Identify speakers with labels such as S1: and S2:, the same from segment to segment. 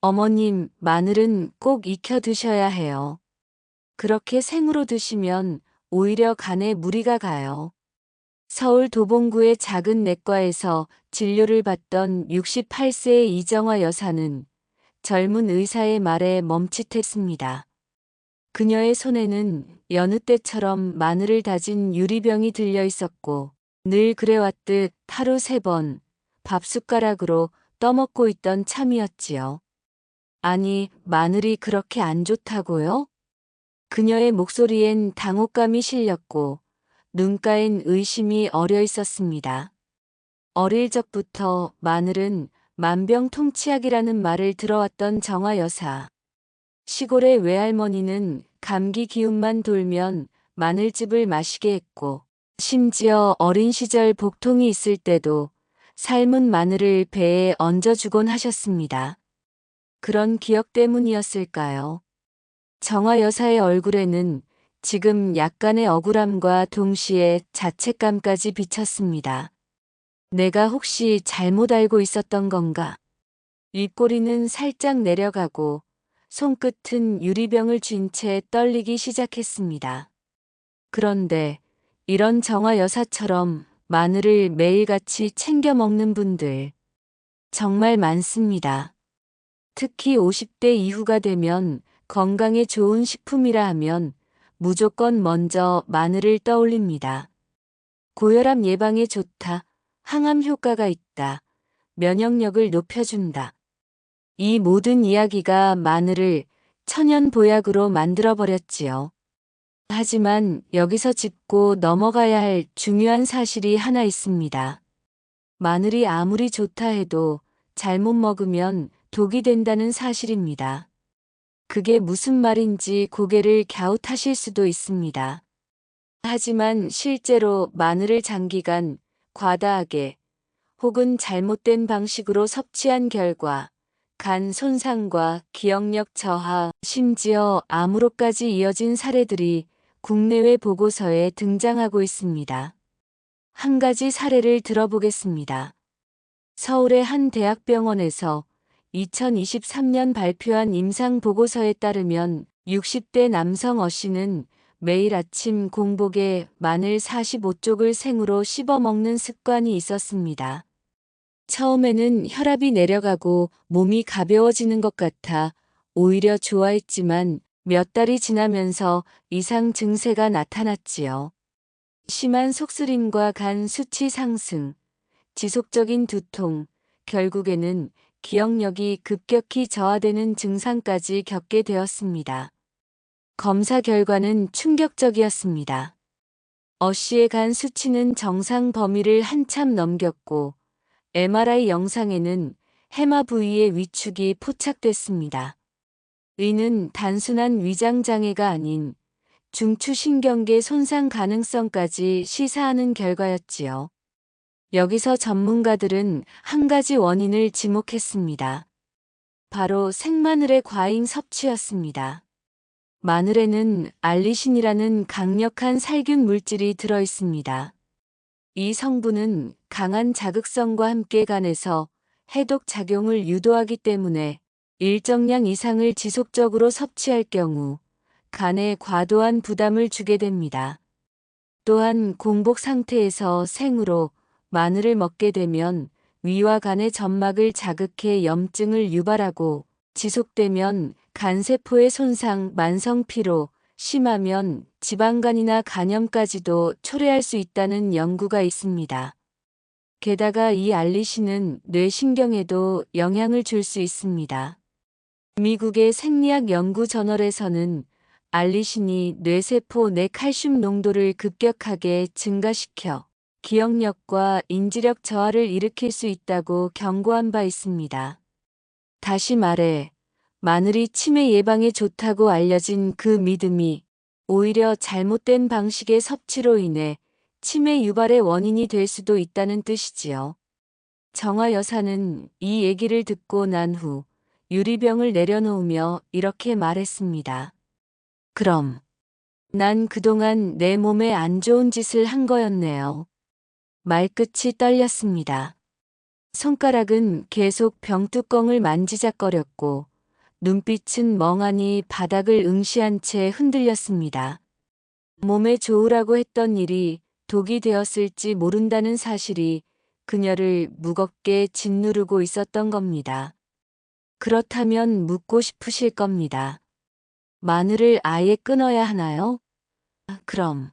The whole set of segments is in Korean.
S1: 어머님, 마늘은 꼭 익혀 드셔야 해요. 그렇게 생으로 드시면 오히려 간에 무리가 가요. 서울 도봉구의 작은 내과에서 진료를 받던 68세의 이정화 여사는 젊은 의사의 말에 멈칫했습니다. 그녀의 손에는 여느 때처럼 마늘을 다진 유리병이 들려 있었고 늘 그래왔듯 하루 3번 밥숟가락으로 떠먹고 있던 참이었지요. 아니, 마늘이 그렇게 안 좋다고요? 그녀의 목소리엔 당혹감이 실렸고 눈가엔 의심이 어려 있었습니다. 어릴 적부터 마늘은 만병통치약이라는 말을 들어왔던 정화 여사. 시골의 외할머니는 감기 기운만 돌면 마늘즙을 마시게 했고 심지어 어린 시절 복통이 있을 때도 삶은 마늘을 배에 얹어주곤 하셨습니다. 그런 기억 때문이었을까요? 정화 여사의 얼굴에는 지금 약간의 억울함과 동시에 자책감까지 비쳤습니다. 내가 혹시 잘못 알고 있었던 건가? 윗꼬리는 살짝 내려가고 손끝은 유리병을 쥔 채 떨리기 시작했습니다. 그런데 이런 정화 여사처럼 마늘을 매일같이 챙겨 먹는 분들 정말 많습니다. 특히 50대 이후가 되면 건강에 좋은 식품이라 하면 무조건 먼저 마늘을 떠올립니다. 고혈압 예방에 좋다, 항암 효과가 있다, 면역력을 높여준다. 이 모든 이야기가 마늘을 천연 보약으로 만들어버렸지요. 하지만 여기서 짚고 넘어가야 할 중요한 사실이 하나 있습니다. 마늘이 아무리 좋다 해도 잘못 먹으면 독이 된다는 사실입니다. 그게 무슨 말인지 고개를 갸웃하실 수도 있습니다. 하지만 실제로 마늘을 장기간 과다하게 혹은 잘못된 방식으로 섭취한 결과 간 손상과 기억력 저하, 심지어 암으로까지 이어진 사례들이 국내외 보고서에 등장하고 있습니다. 한 가지 사례를 들어보겠습니다. 서울의 한 대학병원에서 2023년 발표한 임상보고서에 따르면 60대 남성 어 씨는 매일 아침 공복에 마늘 45쪽을 생으로 씹어 먹는 습관이 있었습니다. 처음에는 혈압이 내려가고 몸이 가벼워지는 것 같아 오히려 좋아했지만 몇 달이 지나면서 이상 증세가 나타났지요. 심한 속쓰림과 간 수치 상승, 지속적인 두통, 결국에는 기억력이 급격히 저하되는 증상까지 겪게 되었습니다. 검사 결과는 충격적이었습니다. 어 씨의 간 수치는 정상 범위를 한참 넘겼고 MRI 영상에는 해마 부위의 위축이 포착됐습니다. 이는 단순한 위장 장애가 아닌 중추신경계 손상 가능성까지 시사하는 결과였지요. 여기서 전문가들은 한 가지 원인을 지목했습니다. 바로 생마늘의 과잉 섭취였습니다. 마늘에는 알리신이라는 강력한 살균 물질이 들어 있습니다. 이 성분은 강한 자극성과 함께 간에서 해독 작용을 유도하기 때문에 일정량 이상을 지속적으로 섭취할 경우 간에 과도한 부담을 주게 됩니다. 또한 공복 상태에서 생으로 마늘을 먹게 되면 위와 간의 점막을 자극해 염증을 유발하고 지속되면 간세포의 손상, 만성 피로, 심하면 지방간이나 간염까지도 초래할 수 있다는 연구가 있습니다. 게다가 이 알리신은 뇌신경에도 영향을 줄 수 있습니다. 미국의 생리학 연구 저널에서는 알리신이 뇌세포 내 칼슘 농도를 급격하게 증가시켜 기억력과 인지력 저하를 일으킬 수 있다고 경고한 바 있습니다. 다시 말해, 마늘이 치매 예방에 좋다고 알려진 그 믿음이 오히려 잘못된 방식의 섭취로 인해 치매 유발의 원인이 될 수도 있다는 뜻이지요. 정화 여사는 이 얘기를 듣고 난 후 유리병을 내려놓으며 이렇게 말했습니다. 그럼 난 그동안 내 몸에 안 좋은 짓을 한 거였네요. 말끝이 떨렸습니다. 손가락은 계속 병뚜껑을 만지작거렸고 눈빛은 멍하니 바닥을 응시한 채 흔들렸습니다. 몸에 좋으라고 했던 일이 독이 되었을지 모른다는 사실이 그녀를 무겁게 짓누르고 있었던 겁니다. 그렇다면 묻고 싶으실 겁니다. 마늘을 아예 끊어야 하나요? 그럼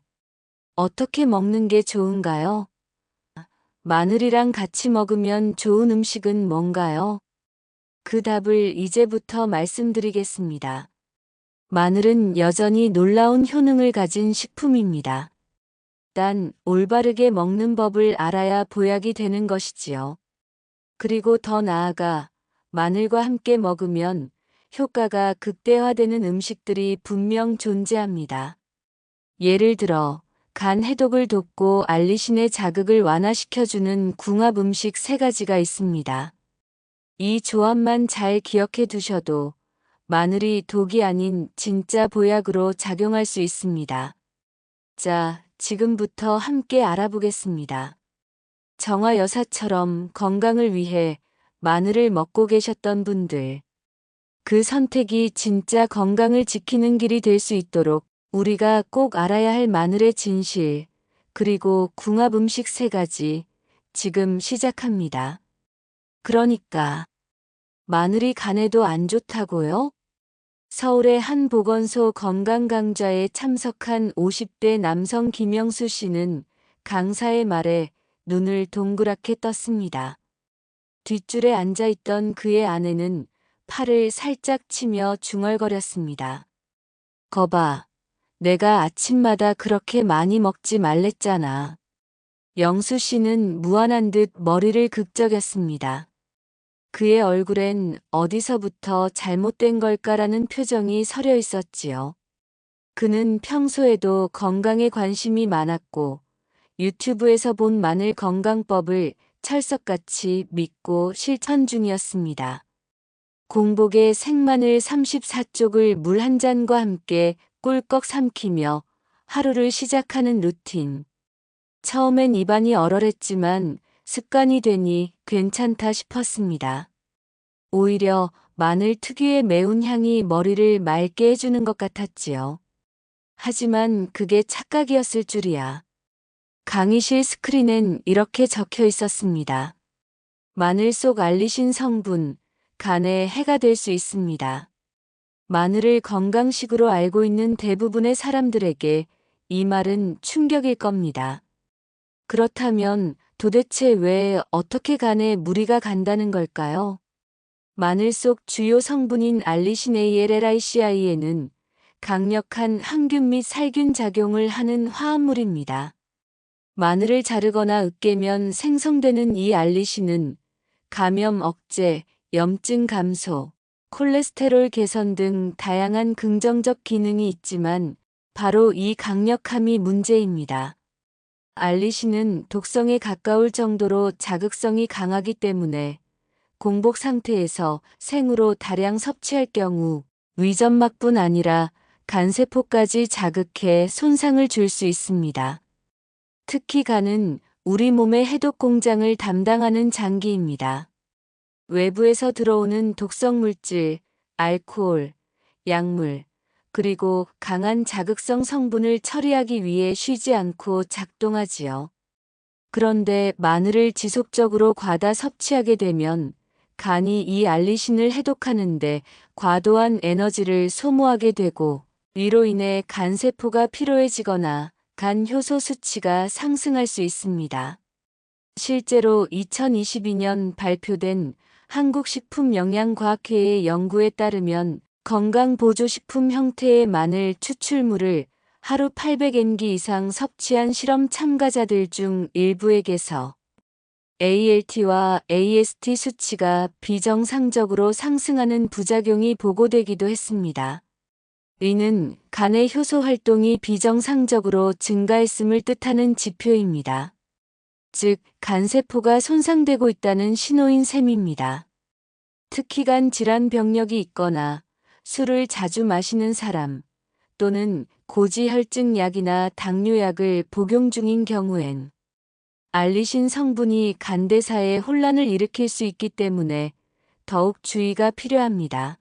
S1: 어떻게 먹는 게 좋은가요? 마늘이랑 같이 먹으면 좋은 음식은 뭔가요? 그 답을 이제부터 말씀드리겠습니다. 마늘은 여전히 놀라운 효능을 가진 식품입니다. 단, 올바르게 먹는 법을 알아야 보약이 되는 것이지요. 그리고 더 나아가 마늘과 함께 먹으면 효과가 극대화되는 음식들이 분명 존재합니다. 예를 들어, 간 해독을 돕고 알리신의 자극을 완화시켜주는 궁합 음식 3가지가 있습니다. 이 조합만 잘 기억해 두셔도 마늘이 독이 아닌 진짜 보약으로 작용할 수 있습니다. 자, 지금부터 함께 알아보겠습니다. 정화 여사처럼 건강을 위해 마늘을 먹고 계셨던 분들, 그 선택이 진짜 건강을 지키는 길이 될 수 있도록 우리가 꼭 알아야 할 마늘의 진실, 그리고 궁합 음식 3가지, 지금 시작합니다. 그러니까, 마늘이 간에도 안 좋다고요? 서울의 한 보건소 건강강좌에 참석한 50대 남성 김영수 씨는 강사의 말에 눈을 동그랗게 떴습니다. 뒷줄에 앉아있던 그의 아내는 팔을 살짝 치며 중얼거렸습니다. 거봐, 내가 아침마다 그렇게 많이 먹지 말랬잖아. 영수 씨는 무안한 듯 머리를 극적였습니다. 그의 얼굴엔 어디서부터 잘못된 걸까라는 표정이 서려 있었지요. 그는 평소에도 건강에 관심이 많았고 유튜브에서 본 마늘 건강법을 철석같이 믿고 실천 중이었습니다. 공복에 생마늘 34쪽을 물 한 잔과 함께 꿀꺽 삼키며 하루를 시작하는 루틴. 처음엔 입안이 얼얼했지만 습관이 되니 괜찮다 싶었습니다. 오히려 마늘 특유의 매운 향이 머리를 맑게 해주는 것 같았지요. 하지만 그게 착각이었을 줄이야. 강의실 스크린엔 이렇게 적혀 있었습니다. 마늘 속 알리신 성분, 간에 해가 될 수 있습니다. 마늘을 건강식으로 알고 있는 대부분의 사람들에게 이 말은 충격일 겁니다. 그렇다면 도대체 왜 어떻게 간에 무리가 간다는 걸까요? 마늘 속 주요 성분인 알리신 ALLICI에는 강력한 항균 및 살균 작용을 하는 화합물입니다. 마늘을 자르거나 으깨면 생성되는 이 알리신은 감염 억제, 염증 감소, 콜레스테롤 개선 등 다양한 긍정적 기능이 있지만 바로 이 강력함이 문제입니다. 알리신은 독성에 가까울 정도로 자극성이 강하기 때문에 공복 상태에서 생으로 다량 섭취할 경우 위점막뿐 아니라 간세포까지 자극해 손상을 줄 수 있습니다. 특히 간은 우리 몸의 해독 공장을 담당하는 장기입니다. 외부에서 들어오는 독성 물질, 알코올, 약물, 그리고 강한 자극성 성분을 처리하기 위해 쉬지 않고 작동하지요. 그런데 마늘을 지속적으로 과다 섭취하게 되면 간이 이 알리신을 해독하는데 과도한 에너지를 소모하게 되고 이로 인해 간세포가 피로해지거나 간 효소 수치가 상승할 수 있습니다. 실제로 2022년 발표된 한국식품영양과학회의 연구에 따르면 건강보조식품 형태의 마늘 추출물을 하루 800mg 이상 섭취한 실험 참가자들 중 일부에게서 ALT와 AST 수치가 비정상적으로 상승하는 부작용이 보고되기도 했습니다. 이는 간의 효소 활동이 비정상적으로 증가했음을 뜻하는 지표입니다. 즉, 간세포가 손상되고 있다는 신호인 셈입니다. 특히 간 질환 병력이 있거나 술을 자주 마시는 사람 또는 고지혈증 약이나 당뇨약을 복용 중인 경우엔 알리신 성분이 간대사에 혼란을 일으킬 수 있기 때문에 더욱 주의가 필요합니다.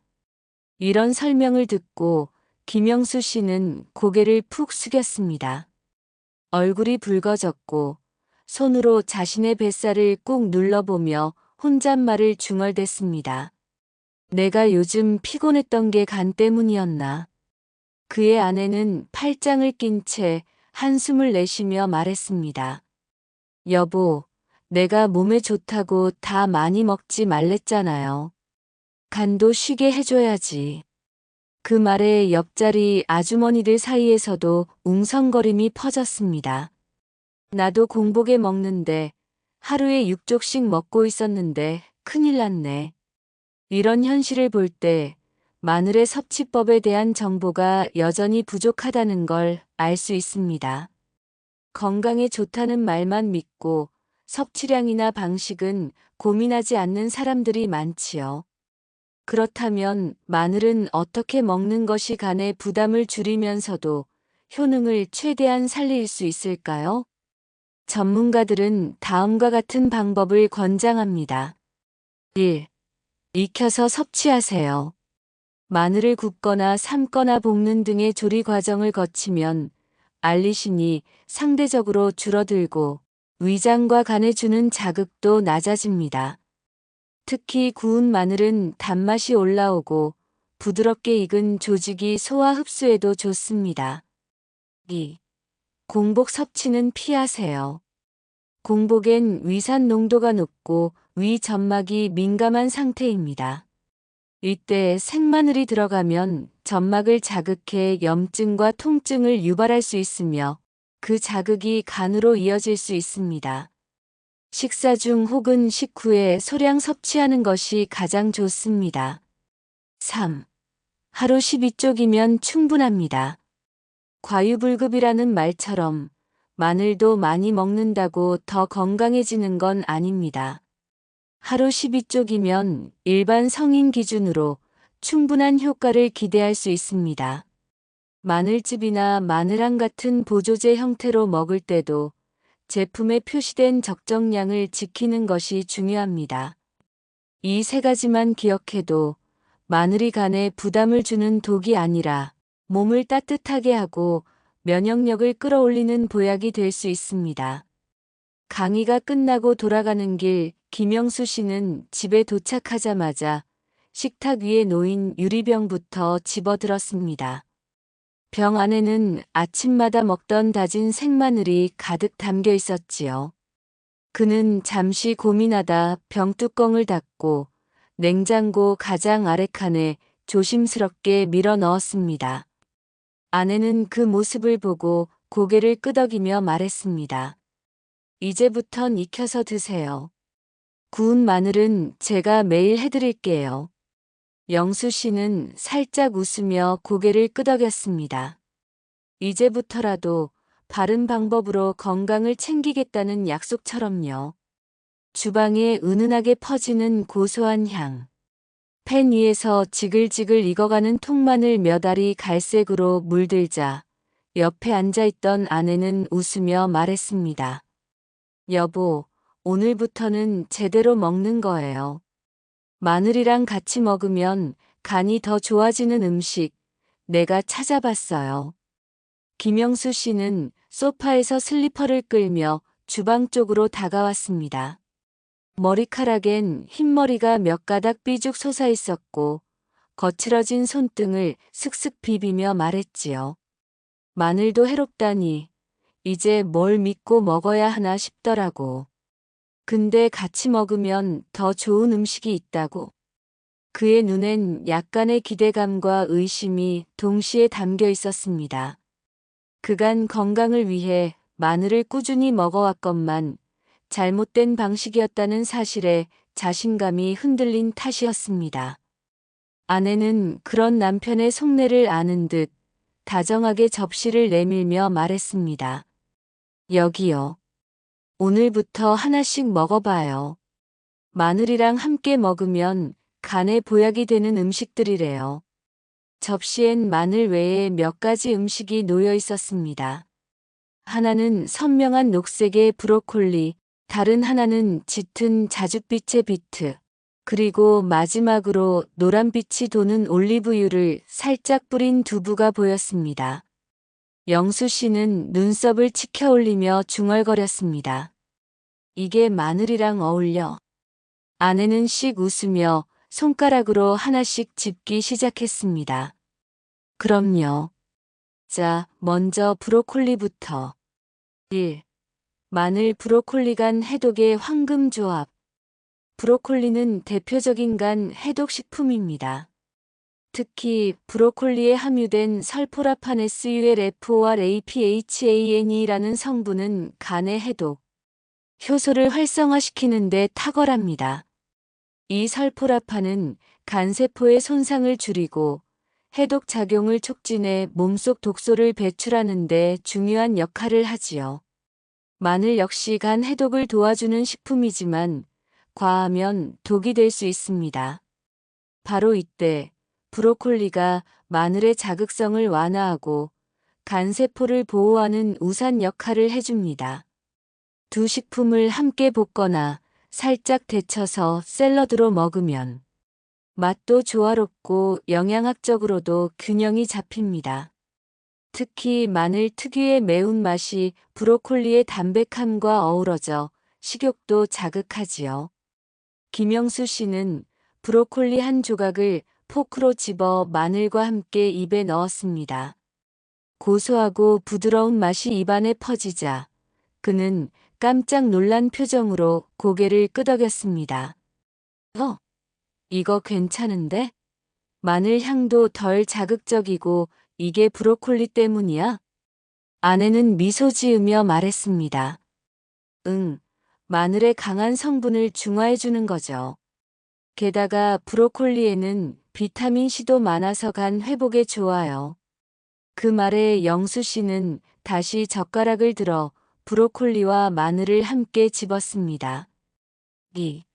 S1: 이런 설명을 듣고 김영수 씨는 고개를 푹 숙였습니다. 얼굴이 붉어졌고 손으로 자신의 뱃살을 꾹 눌러보며 혼잣말을 중얼댔습니다. 내가 요즘 피곤했던 게 간 때문이었나. 그의 아내는 팔짱을 낀 채 한숨을 내쉬며 말했습니다. 여보, 내가 몸에 좋다고 다 많이 먹지 말랬잖아요. 간도 쉬게 해줘야지. 그 말에 옆자리 아주머니들 사이에서도 웅성거림이 퍼졌습니다. 나도 공복에 먹는데 하루에 6쪽씩 먹고 있었는데 큰일 났네. 이런 현실을 볼 때 마늘의 섭취법에 대한 정보가 여전히 부족하다는 걸 알 수 있습니다. 건강에 좋다는 말만 믿고 섭취량이나 방식은 고민하지 않는 사람들이 많지요. 그렇다면 마늘은 어떻게 먹는 것이 간의 부담을 줄이면서도 효능을 최대한 살릴 수 있을까요? 전문가들은 다음과 같은 방법을 권장합니다. 1. 익혀서 섭취하세요. 마늘을 굽거나 삶거나 볶는 등의 조리 과정을 거치면 알리신이 상대적으로 줄어들고 위장과 간에 주는 자극도 낮아집니다. 특히 구운 마늘은 단맛이 올라오고 부드럽게 익은 조직이 소화 흡수에도 좋습니다. 2. 공복 섭취는 피하세요. 공복엔 위산 농도가 높고 위 점막이 민감한 상태입니다. 이때 생마늘이 들어가면 점막을 자극해 염증과 통증을 유발할 수 있으며 그 자극이 간으로 이어질 수 있습니다. 식사 중 혹은 식후에 소량 섭취하는 것이 가장 좋습니다. 3. 하루 12쪽이면 충분합니다. 과유불급이라는 말처럼 마늘도 많이 먹는다고 더 건강해지는 건 아닙니다. 하루 12쪽이면 일반 성인 기준으로 충분한 효과를 기대할 수 있습니다. 마늘즙이나 마늘황 같은 보조제 형태로 먹을 때도 제품에 표시된 적정량을 지키는 것이 중요합니다. 이 세 가지만 기억해도 마늘이 간에 부담을 주는 독이 아니라 몸을 따뜻하게 하고 면역력을 끌어올리는 보약이 될 수 있습니다. 강의가 끝나고 돌아가는 길 김영수 씨는 집에 도착하자마자 식탁 위에 놓인 유리병부터 집어들었습니다. 병 안에는 아침마다 먹던 다진 생마늘이 가득 담겨 있었지요. 그는 잠시 고민하다 병뚜껑을 닫고 냉장고 가장 아래 칸에 조심스럽게 밀어 넣었습니다. 아내는 그 모습을 보고 고개를 끄덕이며 말했습니다. 이제부턴 익혀서 드세요. 구운 마늘은 제가 매일 해드릴게요. 영수 씨는 살짝 웃으며 고개를 끄덕였습니다. 이제부터라도 바른 방법으로 건강을 챙기겠다는 약속처럼요. 주방에 은은하게 퍼지는 고소한 향. 팬 위에서 지글지글 익어가는 통마늘 몇 알이 갈색으로 물들자 옆에 앉아있던 아내는 웃으며 말했습니다. 여보, 오늘부터는 제대로 먹는 거예요. 마늘이랑 같이 먹으면 간이 더 좋아지는 음식 내가 찾아봤어요. 김영수 씨는 소파에서 슬리퍼를 끌며 주방 쪽으로 다가왔습니다. 머리카락엔 흰머리가 몇 가닥 삐죽 솟아 있었고 거칠어진 손등을 슥슥 비비며 말했지요. 마늘도 해롭다니 이제 뭘 믿고 먹어야 하나 싶더라고. 근데 같이 먹으면 더 좋은 음식이 있다고. 그의 눈엔 약간의 기대감과 의심이 동시에 담겨 있었습니다. 그간 건강을 위해 마늘을 꾸준히 먹어왔건만 잘못된 방식이었다는 사실에 자신감이 흔들린 탓이었습니다. 아내는 그런 남편의 속내를 아는 듯 다정하게 접시를 내밀며 말했습니다. 여기요. 오늘부터 하나씩 먹어봐요. 마늘이랑 함께 먹으면 간에 보약이 되는 음식들이래요. 접시엔 마늘 외에 몇 가지 음식이 놓여 있었습니다. 하나는 선명한 녹색의 브로콜리, 다른 하나는 짙은 자줏빛의 비트, 그리고 마지막으로 노란빛이 도는 올리브유를 살짝 뿌린 두부가 보였습니다. 영수 씨는 눈썹을 치켜 올리며 중얼거렸습니다. 이게 마늘이랑 어울려. 아내는 씩 웃으며 손가락으로 하나씩 집기 시작했습니다. 그럼요. 자, 먼저 브로콜리부터. 1. 마늘 브로콜리 간 해독의 황금 조합. 브로콜리는 대표적인 간 해독 식품입니다. 특히 브로콜리에 함유된 설포라파네스 ULFORAPHANE라는 성분은 간의 해독, 효소를 활성화시키는 데 탁월합니다. 이 설포라판은 간세포의 손상을 줄이고 해독 작용을 촉진해 몸속 독소를 배출하는 데 중요한 역할을 하지요. 마늘 역시 간 해독을 도와주는 식품이지만 과하면 독이 될 수 있습니다. 바로 이때 브로콜리가 마늘의 자극성을 완화하고 간세포를 보호하는 우산 역할을 해줍니다. 두 식품을 함께 볶거나 살짝 데쳐서 샐러드로 먹으면 맛도 조화롭고 영양학적으로도 균형이 잡힙니다. 특히 마늘 특유의 매운맛이 브로콜리의 담백함과 어우러져 식욕도 자극하지요. 김영수 씨는 브로콜리 한 조각을 포크로 집어 마늘과 함께 입에 넣었습니다. 고소하고 부드러운 맛이 입안에 퍼지자 그는 깜짝 놀란 표정으로 고개를 끄덕였습니다. 이거 괜찮은데? 마늘 향도 덜 자극적이고 이게 브로콜리 때문이야? 아내는 미소 지으며 말했습니다. 응, 마늘의 강한 성분을 중화해주는 거죠. 게다가 브로콜리에는 비타민 C도 많아서 간 회복에 좋아요. 그 말에 영수 씨는 다시 젓가락을 들어 브로콜리와 마늘을 함께 집었습니다. 2.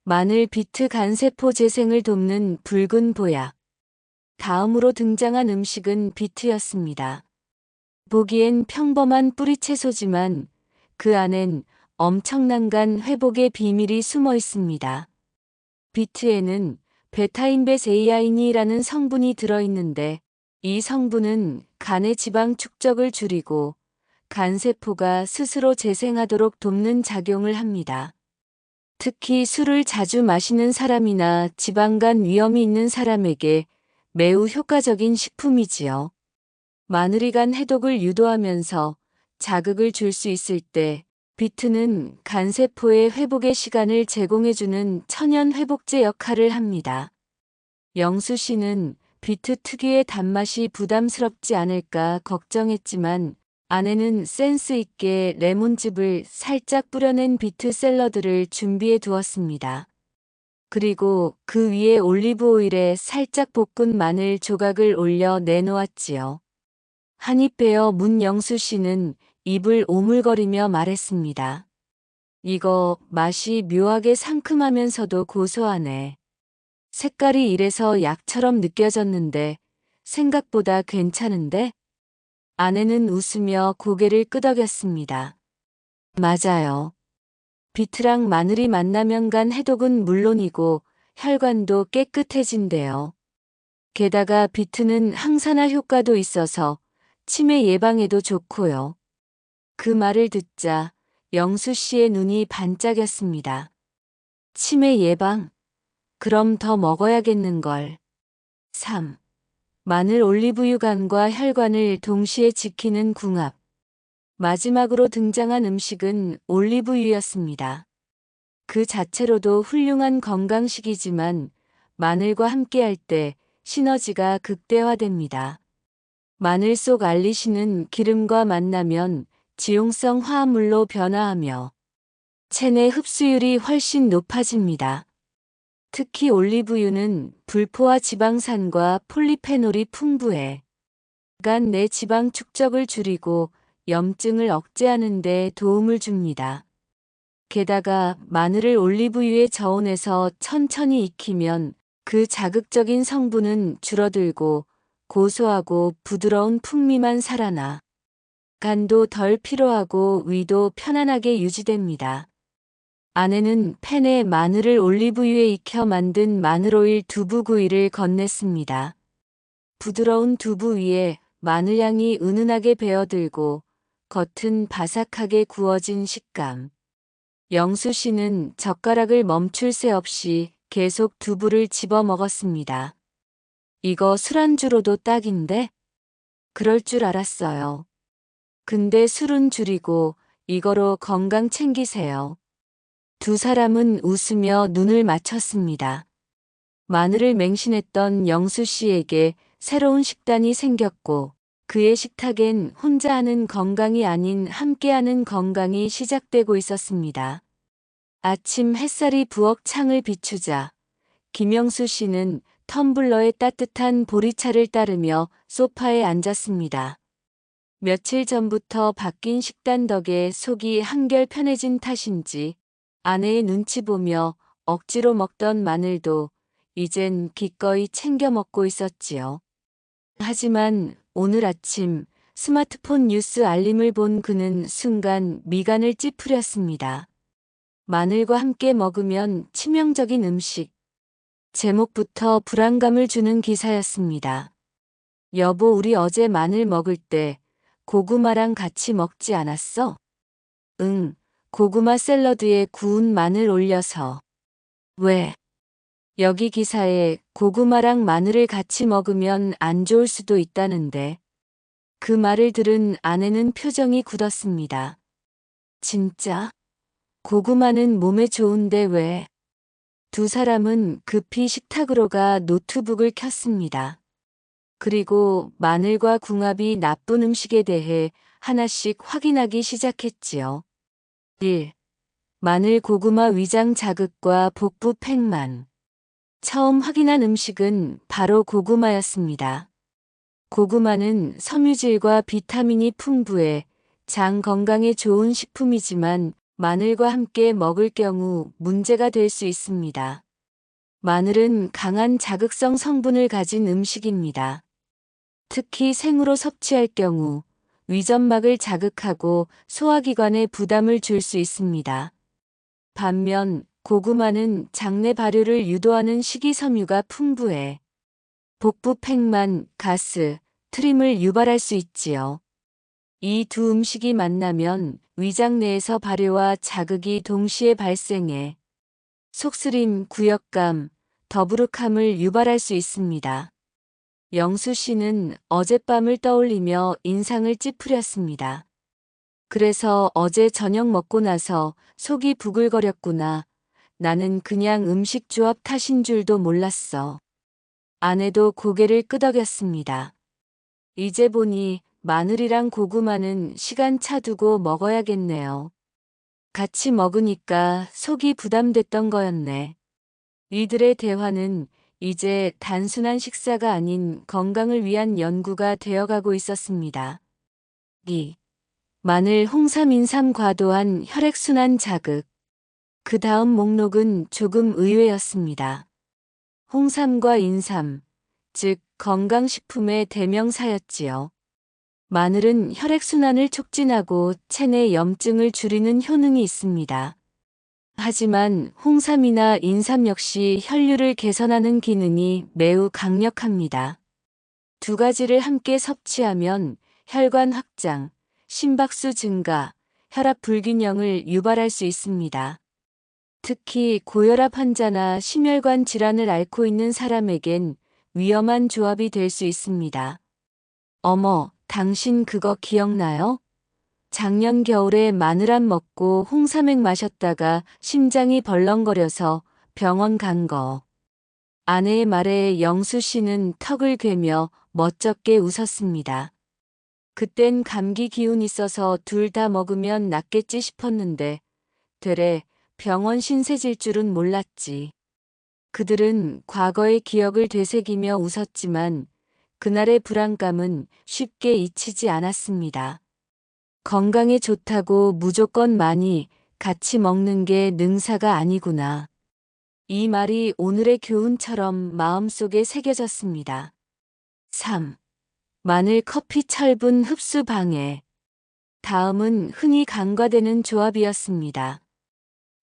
S1: 마늘 비트 간세포 재생을 돕는 붉은 보약. 다음으로 등장한 음식은 비트였습니다. 보기엔 평범한 뿌리채소지만 그 안엔 엄청난 간 회복의 비밀이 숨어 있습니다. 비트에는 베타인베세이아인이라는 성분이 들어있는데 이 성분은 간의 지방 축적을 줄이고 간세포가 스스로 재생하도록 돕는 작용을 합니다. 특히 술을 자주 마시는 사람이나 지방간 위험이 있는 사람에게 매우 효과적인 식품이지요. 마늘이 간 해독을 유도하면서 자극을 줄 수 있을 때 비트는 간세포의 회복의 시간을 제공해주는 천연 회복제 역할을 합니다. 영수 씨는 비트 특유의 단맛이 부담스럽지 않을까 걱정했지만 아내는 센스 있게 레몬즙을 살짝 뿌려낸 비트 샐러드를 준비해 두었습니다. 그리고 그 위에 올리브 오일에 살짝 볶은 마늘 조각을 올려 내놓았지요. 한입 베어 문 영수 씨는 입을 오물거리며 말했습니다. 이거 맛이 묘하게 상큼하면서도 고소하네. 색깔이 이래서 약처럼 느껴졌는데 생각보다 괜찮은데? 아내는 웃으며 고개를 끄덕였습니다. 맞아요. 비트랑 마늘이 만나면 간 해독은 물론이고 혈관도 깨끗해진대요. 게다가 비트는 항산화 효과도 있어서 치매 예방에도 좋고요. 그 말을 듣자 영수 씨의 눈이 반짝였습니다. 치매 예방? 그럼 더 먹어야겠는걸. 3. 마늘 올리브유 간과 혈관을 동시에 지키는 궁합. 마지막으로 등장한 음식은 올리브유였습니다. 그 자체로도 훌륭한 건강식이지만 마늘과 함께할 때 시너지가 극대화됩니다. 마늘 속 알리신은 기름과 만나면 지용성 화합물로 변화하며 체내 흡수율이 훨씬 높아집니다. 특히 올리브유는 불포화 지방산과 폴리페놀이 풍부해 간 내 지방 축적을 줄이고 염증을 억제하는 데 도움을 줍니다. 게다가 마늘을 올리브유에 저온에서 천천히 익히면 그 자극적인 성분은 줄어들고 고소하고 부드러운 풍미만 살아나 간도 덜 피로하고 위도 편안하게 유지됩니다. 아내는 팬에 마늘을 올리브유에 익혀 만든 마늘오일 두부구이를 건넸습니다. 부드러운 두부 위에 마늘향이 은은하게 배어들고 겉은 바삭하게 구워진 식감. 영수 씨는 젓가락을 멈출 새 없이 계속 두부를 집어 먹었습니다. 이거 술안주로도 딱인데? 그럴 줄 알았어요. 근데 술은 줄이고 이거로 건강 챙기세요. 두 사람은 웃으며 눈을 맞췄습니다. 마늘을 맹신했던 영수 씨에게 새로운 식단이 생겼고 그의 식탁엔 혼자 하는 건강이 아닌 함께하는 건강이 시작되고 있었습니다. 아침 햇살이 부엌 창을 비추자 김영수 씨는 텀블러에 따뜻한 보리차를 따르며 소파에 앉았습니다. 며칠 전부터 바뀐 식단 덕에 속이 한결 편해진 탓인지 아내의 눈치 보며 억지로 먹던 마늘도 이젠 기꺼이 챙겨 먹고 있었지요. 하지만 오늘 아침 스마트폰 뉴스 알림을 본 그는 순간 미간을 찌푸렸습니다. 마늘과 함께 먹으면 치명적인 음식. 제목부터 불안감을 주는 기사였습니다. 여보, 우리 어제 마늘 먹을 때 고구마랑 같이 먹지 않았어? 응, 고구마 샐러드에 구운 마늘 올려서. 왜? 여기 기사에 고구마랑 마늘을 같이 먹으면 안 좋을 수도 있다는데. 그 말을 들은 아내는 표정이 굳었습니다. 진짜? 고구마는 몸에 좋은데 왜? 두 사람은 급히 식탁으로 가 노트북을 켰습니다. 그리고 마늘과 궁합이 나쁜 음식에 대해 하나씩 확인하기 시작했지요. 1. 마늘 고구마 위장 자극과 복부 팽만. 처음 확인한 음식은 바로 고구마였습니다. 고구마는 섬유질과 비타민이 풍부해 장 건강에 좋은 식품이지만 마늘과 함께 먹을 경우 문제가 될 수 있습니다. 마늘은 강한 자극성 성분을 가진 음식입니다. 특히 생으로 섭취할 경우 위점막을 자극하고 소화기관에 부담을 줄 수 있습니다. 반면 고구마는 장내 발효를 유도하는 식이섬유가 풍부해 복부 팽만, 가스, 트림을 유발할 수 있지요. 이 두 음식이 만나면 위장 내에서 발효와 자극이 동시에 발생해 속쓰림, 구역감, 더부룩함을 유발할 수 있습니다. 영수 씨는 어젯밤을 떠올리며 인상을 찌푸렸습니다. 그래서 어제 저녁 먹고 나서 속이 부글거렸구나. 나는 그냥 음식 조합 탓인 줄도 몰랐어. 아내도 고개를 끄덕였습니다. 이제 보니 마늘이랑 고구마는 시간차 두고 먹어야겠네요. 같이 먹으니까 속이 부담됐던 거였네. 이들의 대화는 이제 단순한 식사가 아닌 건강을 위한 연구가 되어가고 있었습니다. 2. 마늘, 홍삼, 인삼 과도한 혈액순환 자극. 그 다음 목록은 조금 의외였습니다. 홍삼과 인삼, 즉 건강식품의 대명사였지요. 마늘은 혈액순환을 촉진하고 체내 염증을 줄이는 효능이 있습니다. 하지만 홍삼이나 인삼 역시 혈류를 개선하는 기능이 매우 강력합니다. 두 가지를 함께 섭취하면 혈관 확장, 심박수 증가, 혈압 불균형을 유발할 수 있습니다. 특히 고혈압 환자나 심혈관 질환을 앓고 있는 사람에겐 위험한 조합이 될 수 있습니다. 어머, 당신 그거 기억나요? 작년 겨울에 마늘안 먹고 홍삼액 마셨다가 심장이 벌렁거려서 병원 간 거. 아내의 말에 영수 씨는 턱을 괴며 멋쩍게 웃었습니다. 그땐 감기 기운 있어서 둘 다 먹으면 낫겠지 싶었는데 되레 병원 신세질 줄은 몰랐지. 그들은 과거의 기억을 되새기며 웃었지만 그날의 불안감은 쉽게 잊히지 않았습니다. 건강에 좋다고 무조건 많이 같이 먹는 게 능사가 아니구나. 이 말이 오늘의 교훈처럼 마음속에 새겨졌습니다. 3. 마늘 커피 철분 흡수 방해. 다음은 흔히 간과되는 조합이었습니다.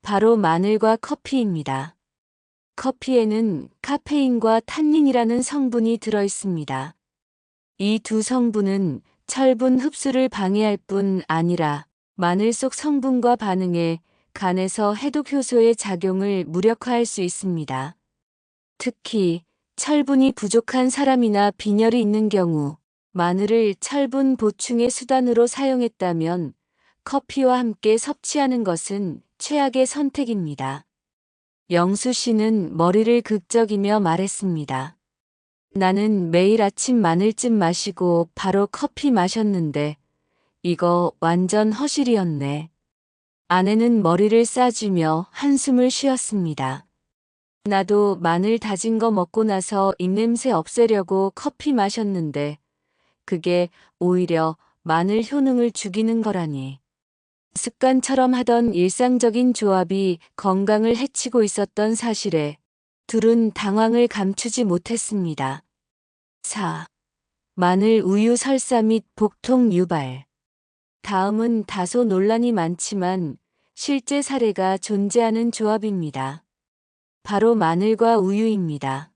S1: 바로 마늘과 커피입니다. 커피에는 카페인과 탄닌이라는 성분이 들어 있습니다. 이 두 성분은 철분 흡수를 방해할 뿐 아니라 마늘 속 성분과 반응해 간에서 해독 효소의 작용을 무력화할 수 있습니다. 특히 철분이 부족한 사람이나 빈혈이 있는 경우 마늘을 철분 보충의 수단으로 사용했다면 커피와 함께 섭취하는 것은 최악의 선택입니다. 영수 씨는 머리를 극적이며 말했습니다. 나는 매일 아침 마늘즙 마시고 바로 커피 마셨는데 이거 완전 허실이었네. 아내는 머리를 싸주며 한숨을 쉬었습니다. 나도 마늘 다진 거 먹고 나서 입냄새 없애려고 커피 마셨는데 그게 오히려 마늘 효능을 죽이는 거라니. 습관처럼 하던 일상적인 조합이 건강을 해치고 있었던 사실에 둘은 당황을 감추지 못했습니다. 4. 마늘 우유 설사 및 복통 유발. 다음은 다소 논란이 많지만 실제 사례가 존재하는 조합입니다. 바로 마늘과 우유입니다.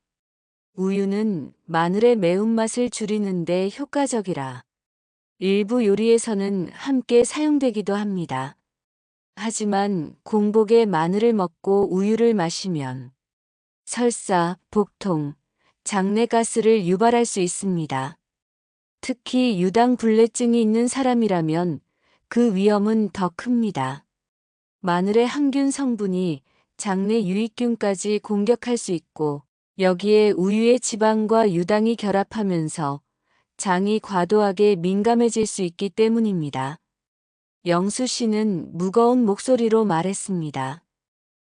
S1: 우유는 마늘의 매운맛을 줄이는 데 효과적이라 일부 요리에서는 함께 사용되기도 합니다. 하지만 공복에 마늘을 먹고 우유를 마시면 설사, 복통, 장내가스를 유발할 수 있습니다. 특히 유당불내증이 있는 사람이라면 그 위험은 더 큽니다. 마늘의 항균 성분이 장내 유익균까지 공격할 수 있고 여기에 우유의 지방과 유당이 결합하면서 장이 과도하게 민감해질 수 있기 때문입니다. 영수 씨는 무거운 목소리로 말했습니다.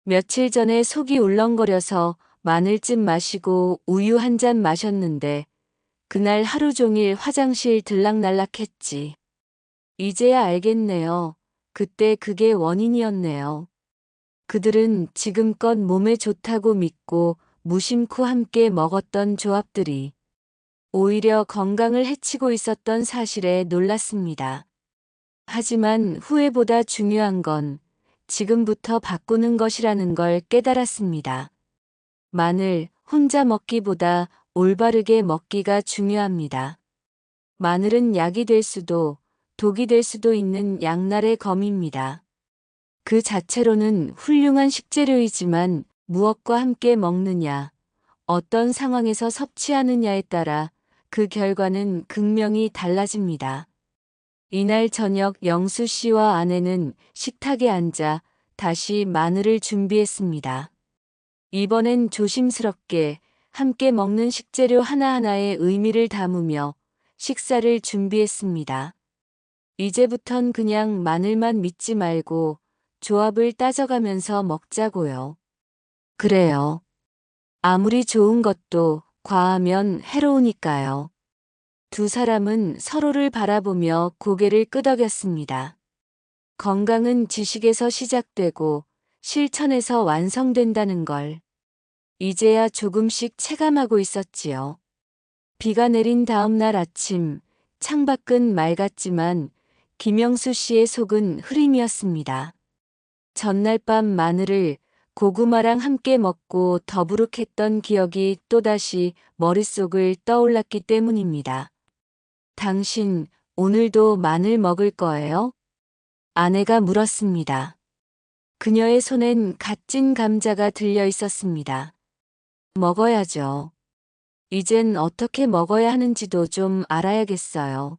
S1: 며칠 전에 속이 울렁거려서 마늘즙 마시고 우유 한 잔 마셨는데 그날 하루 종일 화장실 들락날락했지. 이제야 알겠네요. 그때 그게 원인이었네요. 그들은 지금껏 몸에 좋다고 믿고 무심코 함께 먹었던 조합들이 오히려 건강을 해치고 있었던 사실에 놀랐습니다. 하지만 후회보다 중요한 건 지금부터 바꾸는 것이라는 걸 깨달았습니다. 마늘 혼자 먹기보다 올바르게 먹기가 중요합니다. 마늘은 약이 될 수도 독이 될 수도 있는 양날의 검입니다. 그 자체로는 훌륭한 식재료이지만 무엇과 함께 먹느냐, 어떤 상황에서 섭취하느냐에 따라 그 결과는 극명히 달라집니다. 이날 저녁 영수 씨와 아내는 식탁에 앉아 다시 마늘을 준비했습니다. 이번엔 조심스럽게 함께 먹는 식재료 하나하나의 의미를 담으며 식사를 준비했습니다. 이제부턴 그냥 마늘만 믿지 말고 조합을 따져가면서 먹자고요. 그래요. 아무리 좋은 것도 과하면 해로우니까요. 두 사람은 서로를 바라보며 고개를 끄덕였습니다. 건강은 지식에서 시작되고 실천에서 완성된다는 걸 이제야 조금씩 체감하고 있었지요. 비가 내린 다음 날 아침, 창밖은 맑았지만 김영수 씨의 속은 흐림이었습니다. 전날 밤 마늘을 고구마랑 함께 먹고 더부룩했던 기억이 또다시 머릿속을 떠올랐기 때문입니다. 당신 오늘도 마늘 먹을 거예요? 아내가 물었습니다. 그녀의 손엔 갓 찐 감자가 들려 있었습니다. 먹어야죠. 이젠 어떻게 먹어야 하는지도 좀 알아야겠어요.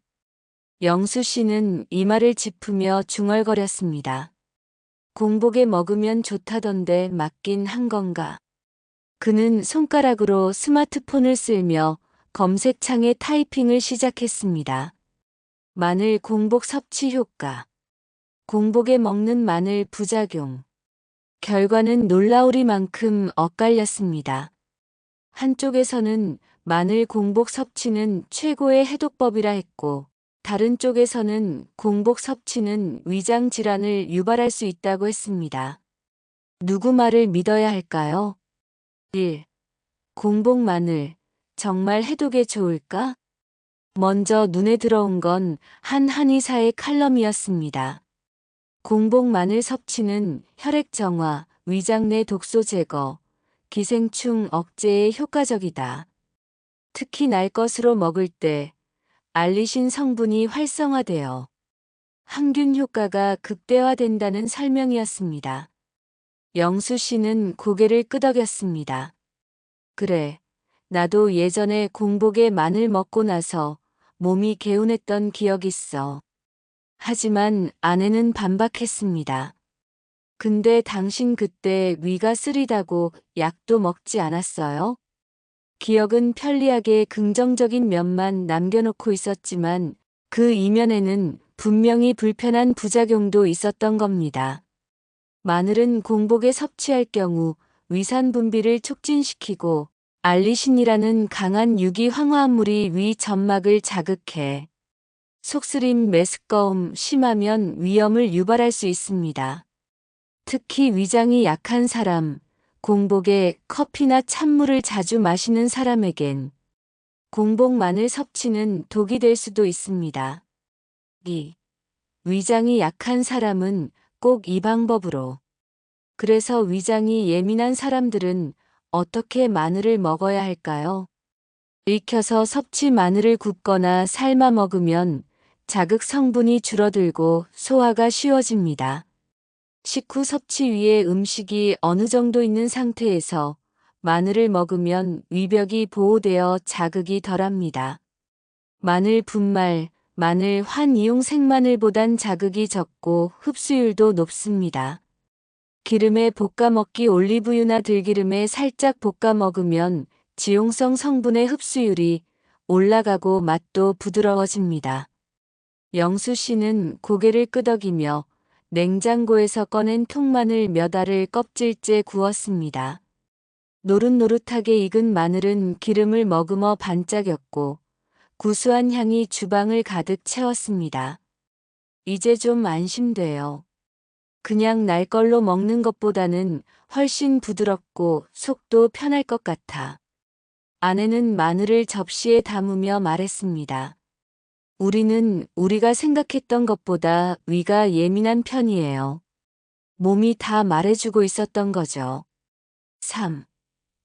S1: 영수 씨는 이마를 짚으며 중얼거렸습니다. 공복에 먹으면 좋다던데 맞긴 한 건가? 그는 손가락으로 스마트폰을 쓸며 검색창에 타이핑을 시작했습니다. 마늘 공복 섭취 효과. 공복에 먹는 마늘 부작용. 결과는 놀라우리만큼 엇갈렸습니다. 한쪽에서는 마늘 공복 섭취는 최고의 해독법이라 했고, 다른 쪽에서는 공복 섭취는 위장 질환을 유발할 수 있다고 했습니다. 누구 말을 믿어야 할까요? 1. 공복 마늘, 정말 해독에 좋을까? 먼저 눈에 들어온 건 한 한의사의 칼럼이었습니다. 공복 마늘 섭취는 혈액 정화, 위장 내 독소 제거, 기생충 억제에 효과적이다. 특히 날 것으로 먹을 때 알리신 성분이 활성화되어 항균 효과가 극대화된다는 설명이었습니다. 영수 씨는 고개를 끄덕였습니다. 그래, 나도 예전에 공복에 마늘 먹고 나서 몸이 개운했던 기억 있어. 하지만 아내는 반박했습니다. 근데 당신 그때 위가 쓰리다고 약도 먹지 않았어요? 기억은 편리하게 긍정적인 면만 남겨놓고 있었지만 그 이면에는 분명히 불편한 부작용도 있었던 겁니다. 마늘은 공복에 섭취할 경우 위산 분비를 촉진시키고 알리신이라는 강한 유기 황화합물이 위 점막을 자극해 속쓰림, 메스꺼움, 심하면 위염을 유발할 수 있습니다. 특히 위장이 약한 사람, 공복에 커피나 찬물을 자주 마시는 사람에겐 공복 마늘 섭취는 독이 될 수도 있습니다. 2. 위장이 약한 사람은 꼭 이 방법으로. 그래서 위장이 예민한 사람들은 어떻게 마늘을 먹어야 할까요? 익혀서 섭취 마늘을 굽거나 삶아 먹으면 자극 성분이 줄어들고 소화가 쉬워집니다. 식후 섭취 위에 음식이 어느 정도 있는 상태에서 마늘을 먹으면 위벽이 보호되어 자극이 덜합니다. 마늘 분말, 마늘 환이용 생마늘보단 자극이 적고 흡수율도 높습니다. 기름에 볶아 먹기 올리브유나 들기름에 살짝 볶아 먹으면 지용성 성분의 흡수율이 올라가고 맛도 부드러워집니다. 영수 씨는 고개를 끄덕이며 냉장고에서 꺼낸 통마늘 몇 알을 껍질째 구웠습니다. 노릇노릇하게 익은 마늘은 기름을 머금어 반짝였고 구수한 향이 주방을 가득 채웠습니다. 이제 좀 안심돼요. 그냥 날 걸로 먹는 것보다는 훨씬 부드럽고 속도 편할 것 같아. 아내는 마늘을 접시에 담으며 말했습니다. 우리는 우리가 생각했던 것보다 위가 예민한 편이에요. 몸이 다 말해주고 있었던 거죠. 3.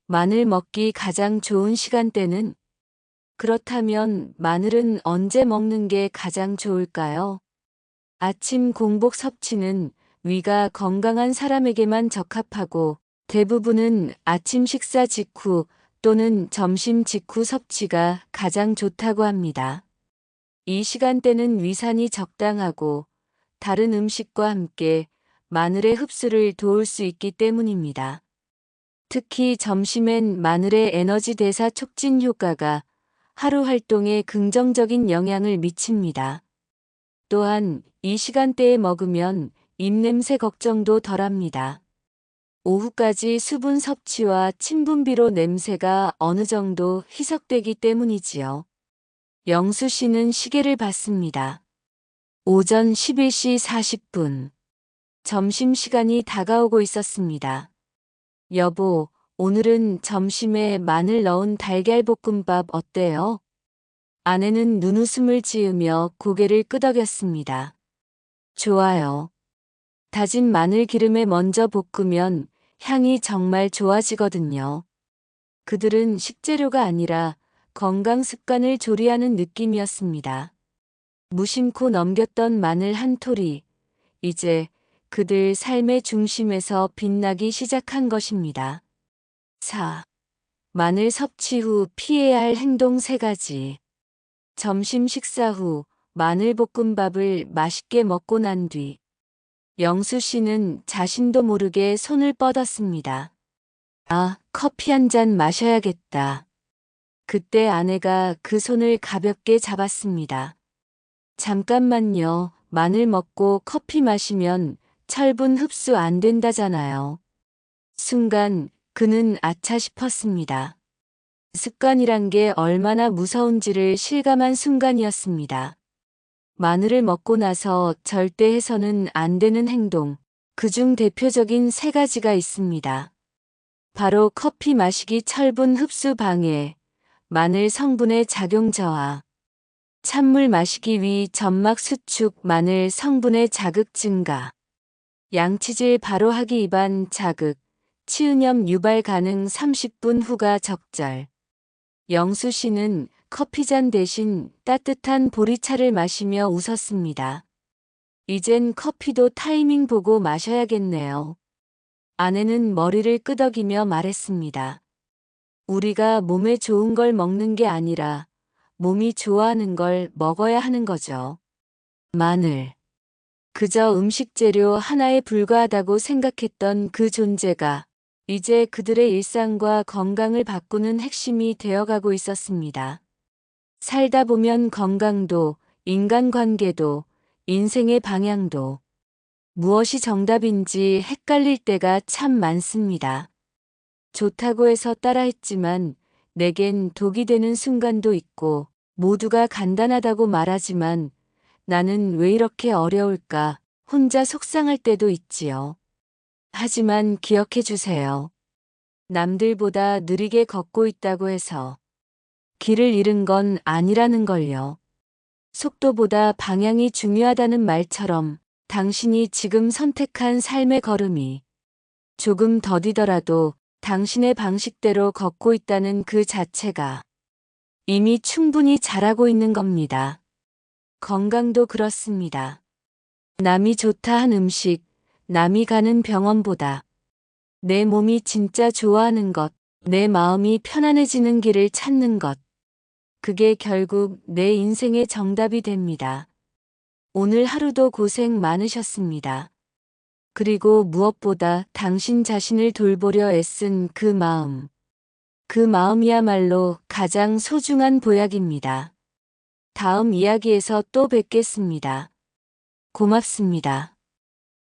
S1: 마늘 먹기 가장 좋은 시간대는? 그렇다면 마늘은 언제 먹는 게 가장 좋을까요? 아침 공복 섭취는 위가 건강한 사람에게만 적합하고 대부분은 아침 식사 직후 또는 점심 직후 섭취가 가장 좋다고 합니다. 이 시간대는 위산이 적당하고 다른 음식과 함께 마늘의 흡수를 도울 수 있기 때문입니다. 특히 점심엔 마늘의 에너지 대사 촉진 효과가 하루 활동에 긍정적인 영향을 미칩니다. 또한 이 시간대에 먹으면 입냄새 걱정도 덜합니다. 오후까지 수분 섭취와 침 분비로 냄새가 어느 정도 희석되기 때문이지요. 영수 씨는 시계를 봤습니다. 오전 11시 40분. 점심시간이 다가오고 있었습니다. 여보, 오늘은 점심에 마늘 넣은 달걀볶음밥 어때요? 아내는 눈웃음을 지으며 고개를 끄덕였습니다. 좋아요. 다진 마늘 기름에 먼저 볶으면 향이 정말 좋아지거든요. 그들은 식재료가 아니라 건강 습관을 조리하는 느낌이었습니다. 무심코 넘겼던 마늘 한 토리, 이제 그들 삶의 중심에서 빛나기 시작한 것입니다. 4. 마늘 섭취 후 피해야 할 행동 3가지. 점심 식사 후 마늘볶음밥을 맛있게 먹고 난 뒤 영수 씨는 자신도 모르게 손을 뻗었습니다. 아, 커피 한 잔 마셔야겠다. 그때 아내가 그 손을 가볍게 잡았습니다. 잠깐만요. 마늘 먹고 커피 마시면 철분 흡수 안 된다잖아요. 순간 그는 아차 싶었습니다. 습관이란 게 얼마나 무서운지를 실감한 순간이었습니다. 마늘을 먹고 나서 절대 해서는 안 되는 행동, 그중 대표적인 3가지가 있습니다. 바로 커피 마시기 철분 흡수 방해, 마늘 성분의 작용 저하, 찬물 마시기 위 점막 수축 마늘 성분의 자극 증가. 양치질 바로 하기 입안 자극, 치은염 유발 가능 30분 후가 적절. 영수 씨는 커피잔 대신 따뜻한 보리차를 마시며 웃었습니다. 이젠 커피도 타이밍 보고 마셔야겠네요. 아내는 머리를 끄덕이며 말했습니다. 우리가 몸에 좋은 걸 먹는 게 아니라 몸이 좋아하는 걸 먹어야 하는 거죠. 마늘. 그저 음식 재료 하나에 불과하다고 생각했던 그 존재가 이제 그들의 일상과 건강을 바꾸는 핵심이 되어가고 있었습니다. 살다 보면 건강도, 인간관계도, 인생의 방향도 무엇이 정답인지 헷갈릴 때가 참 많습니다. 좋다고 해서 따라했지만 내겐 독이 되는 순간도 있고 모두가 간단하다고 말하지만 나는 왜 이렇게 어려울까 혼자 속상할 때도 있지요. 하지만 기억해 주세요. 남들보다 느리게 걷고 있다고 해서 길을 잃은 건 아니라는 걸요. 속도보다 방향이 중요하다는 말처럼 당신이 지금 선택한 삶의 걸음이 조금 더디더라도 당신의 방식대로 걷고 있다는 그 자체가 이미 충분히 잘하고 있는 겁니다. 건강도 그렇습니다. 남이 좋다 한 음식, 남이 가는 병원보다 내 몸이 진짜 좋아하는 것, 내 마음이 편안해지는 길을 찾는 것, 그게 결국 내 인생의 정답이 됩니다. 오늘 하루도 고생 많으셨습니다. 그리고 무엇보다 당신 자신을 돌보려 애쓴 그 마음이야말로 가장 소중한 보약입니다. 다음 이야기에서 또 뵙겠습니다. 고맙습니다.